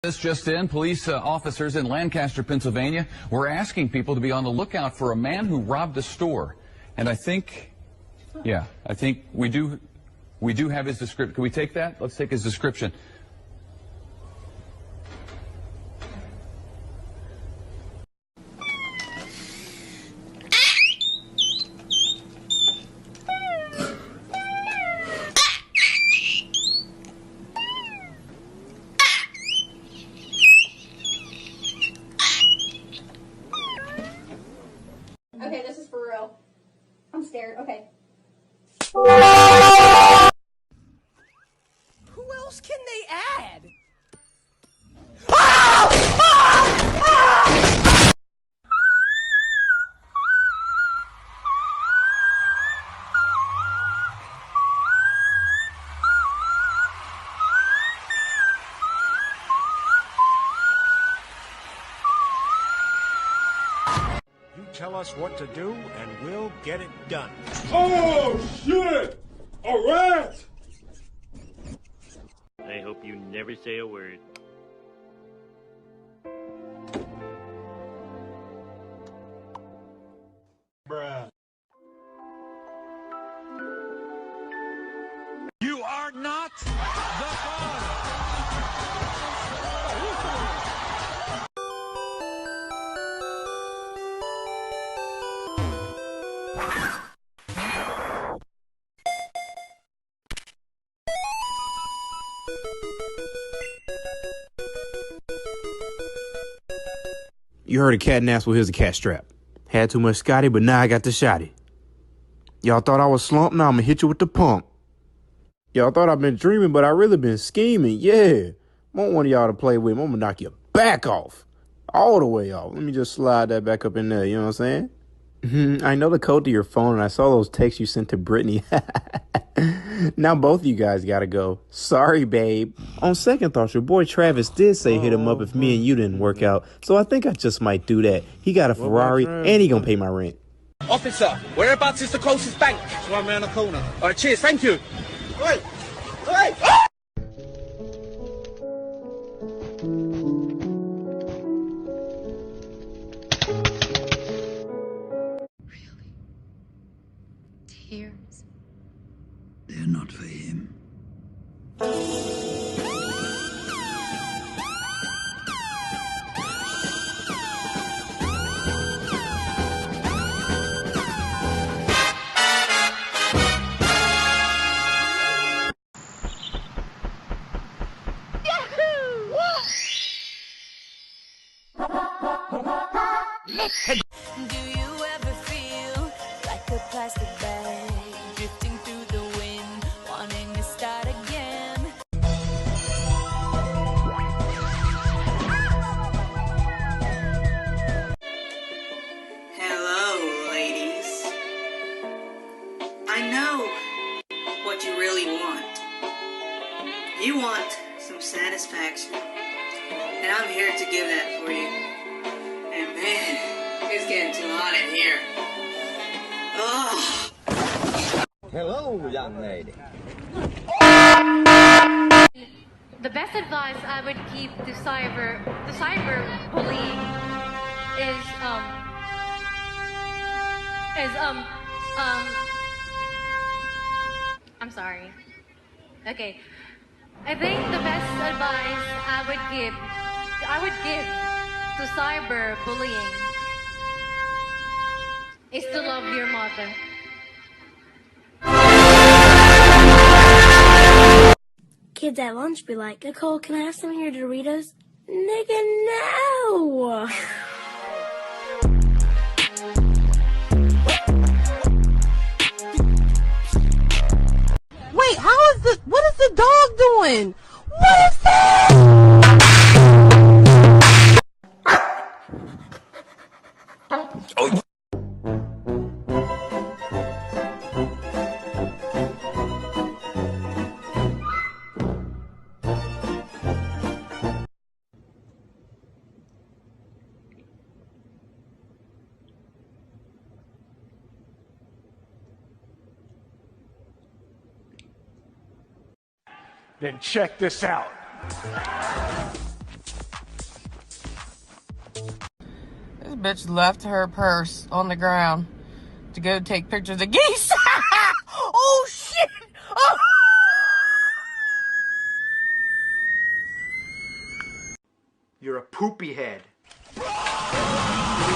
This just in, police officers in Lancaster, Pennsylvania were asking people to be on the lookout for a man who robbed a store. And I think we do have his description. Can we take that? Let's take his description. Okay, this is for real. I'm scared. Okay. Who else can they add? Tell us what to do, and we'll get it done. Oh, shit! A rat! I hope you never say a word. Bruh. You are not the boss! You heard a cat and ass, well, here's a cat strap. Had too much Scotty, but now I got the shotty. Y'all thought I was slumped, now I'm gonna hit you with the pump. Y'all thought I've been dreaming, but I really been scheming, yeah. Want one of y'all to play with, I'm gonna knock your back off. All the way off. Let me just slide that back up in there, you know what I'm saying? I know the code to your phone, and I saw those texts you sent to Brittany. Now both of you guys gotta go. Sorry, babe. On second thought, your boy Travis did say hit him up if me and you didn't work out, so I think I just might do that. He got a Ferrari, and he gonna pay my rent. Officer, whereabouts is the closest bank? It's right around the corner. All right, cheers, thank you. Wait! Hey! Really? Tears? They're not for him. Do you ever feel like a plastic bag drifting through the wind, wanting to start again? Hello, ladies. I know what you really want. You want some satisfaction, and I'm here to give that for you. And man, it's getting too hot in here. Ugh. Hello, young lady. The best advice I would give to cyber bullying is I'm sorry. Okay. I think the best advice I would give to cyber bullying is to love your mother. Kids at lunch be like, Nicole, can I have some of your Doritos? Nigga, no! Wait, what is the dog doing? What is that? Oh. Then check this out. bitch left her purse on the ground to go take pictures of geese. Oh, shit! Oh. You're a poopy head.